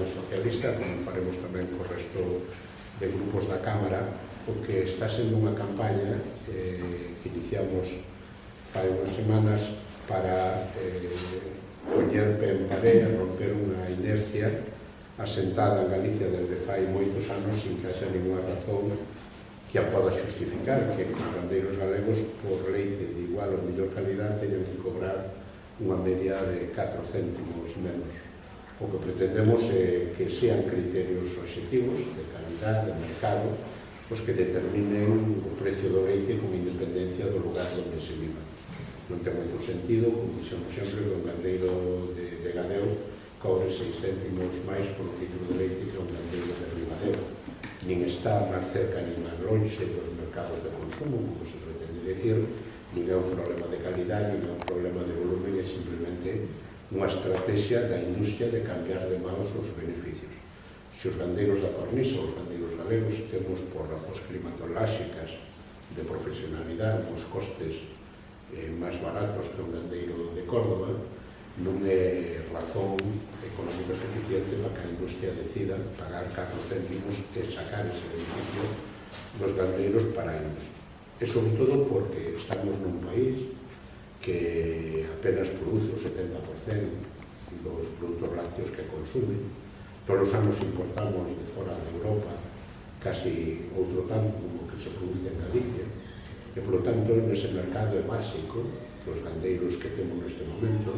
Socialista, como faremos tamén co resto de grupos da Cámara, porque está sendo unha campaña que iniciamos fai unhas semanas para poñer pé en pared, romper unha inercia asentada en Galicia desde fai moitos anos sin que haxa ninguna razón que a poda justificar, que os gandeiros galegos por leite de igual ou mellor calidad teñan que cobrar unha media de 4 céntimos menos. O que pretendemos é que sean criterios objetivos de calidad, de mercado, os que determinen o precio do leite con independencia do lugar onde se viva. Non ten moito sentido, como dixemos sempre, que un gandeiro de Gadeo cobre 6 céntimos máis por litro de leite que un gandeiro de Ribadeo. Nin está máis cerca nin máis lonxe dos mercados de consumo, como se pretende decir, nin é un problema de calidad, nin é un problema de volumen, é simplemente unha estrategia da industria de cambiar de maus os beneficios. Se os gandeiros da cornisa, os gandeiros galegos, temos por razóns climatolóxicas de profesionalidade os costes máis baratos que un gandeiro de Córdoba, non é razón económica suficiente para que a industria decida pagar 4 céntimos e sacar ese beneficio dos gandeiros para a industria. E sobre todo porque estamos nun país que apenas produce o 70% dos produtos lácteos que consume. Todos os anos importamos de fora de Europa casi outro tanto como que se produce en Galicia. E, por lo tanto, nese mercado é básico que os gandeiros que temos neste momento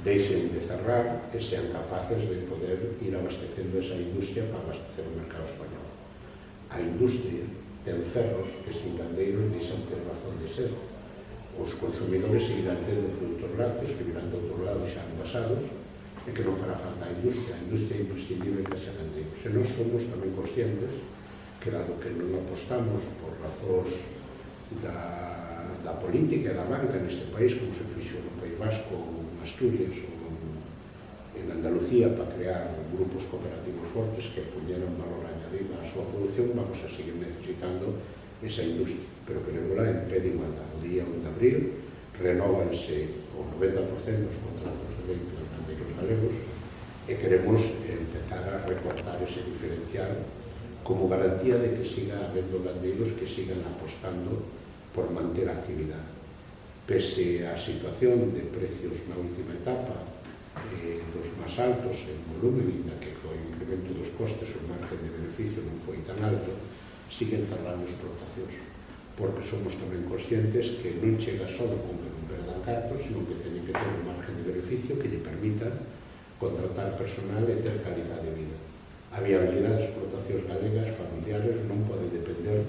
deixen de cerrar e sean capaces de poder ir abastecendo esa industria para abastecer o mercado español. A industria ten cerros que sin gandeiros deixan ter razón de ser. Os consumidores seguirán tendo produtos lácteos que virán de outro lado xa envasados e que non fará falta a industria. A industria é imprescindible que xa gandeiros. E nós somos tamén conscientes que, dado que non apostamos por razóns da política e da banca neste país, como se fixo no País Vasco, en Asturias ou en Andalucía, para crear grupos cooperativos fortes que puñeran valor añadido á súa produción, vamos a seguir necesitando esa industria, pero queremosla en pé de igualdade. O día 1 de abril renóvanse o 90% dos contratos de leite dos gandeiros galegos e queremos empezar a recortar ese diferencial como garantía de que siga habendo gandeiros que sigan apostando por manter a actividade. Pese á situación de precios na última etapa, dos máis altos en volumen, na que co incremento dos costes o margen de beneficio non foi tan alto, siguen cerrando explotacións, porque somos tamén conscientes que non chega só con que non perdan cartos, sino que teñen que ter un margen de beneficio que lle permita contratar personal e ter calidade de vida. A viabilidade das explotacións galegas familiares non pode depender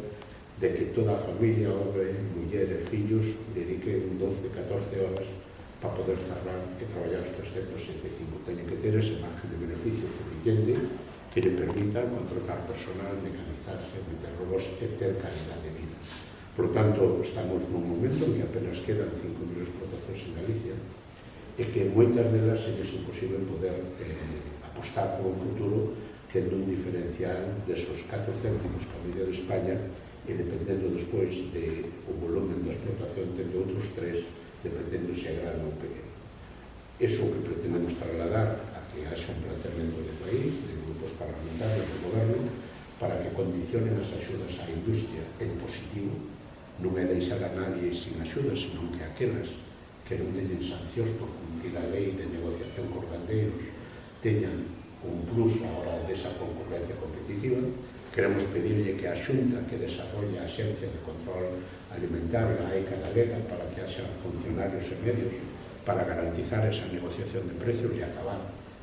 de que toda a familia, hombre, muller e fillos, dediquen 12-14 horas para poder cerrar e traballar os 365. Teñen que ter ese margen de beneficio suficiente que lle permita contratar personal, mecanizarse, meter robos e ter calidade de vida. Por tanto, estamos nun momento en que apenas quedan 5.000 explotacións en Galicia e que moitas delas é imposible poder apostar por un futuro tendo un diferencial desos 4 céntimos que a media de España e dependendo despois do volumen da explotación tendo outros 3, dependendo se é grande ou pequeno. Iso que pretendemos trasladar a que haxa un planteamento de país, de grupos parlamentarios de goberno, para que condicionen as axudas á industria en positivo, non é deixar a nadie sin axuda, senón que aquelas que non teñen sancións por cumprir a lei de negociación cos gandeiros teñan un plus a hora desa concurrencia competitiva. Queremos pedirlle que a Xunta que desarrolla a Axencia de Control Alimentario, a ECA galega, para que haxa funcionarios e medios para garantizar esa negociación de precios e acabar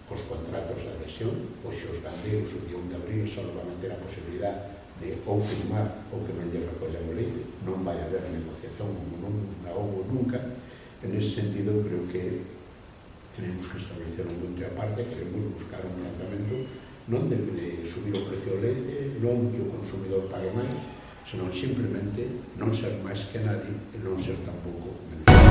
cos contratos de adhesión. Hoxe os gandeiros o día 1 de abril só van a ter a posibilidade de ou firmar ou que non lle recollan o leite. Non vai haber negociación como non la houve nunca. En ese sentido, creo que tenemos que establecer un punto aparte, queremos buscar un planteamento non de subir o precio do leite, non que o consumidor pague máis, senón simplemente non ser máis que nadie e non ser tampouco menos.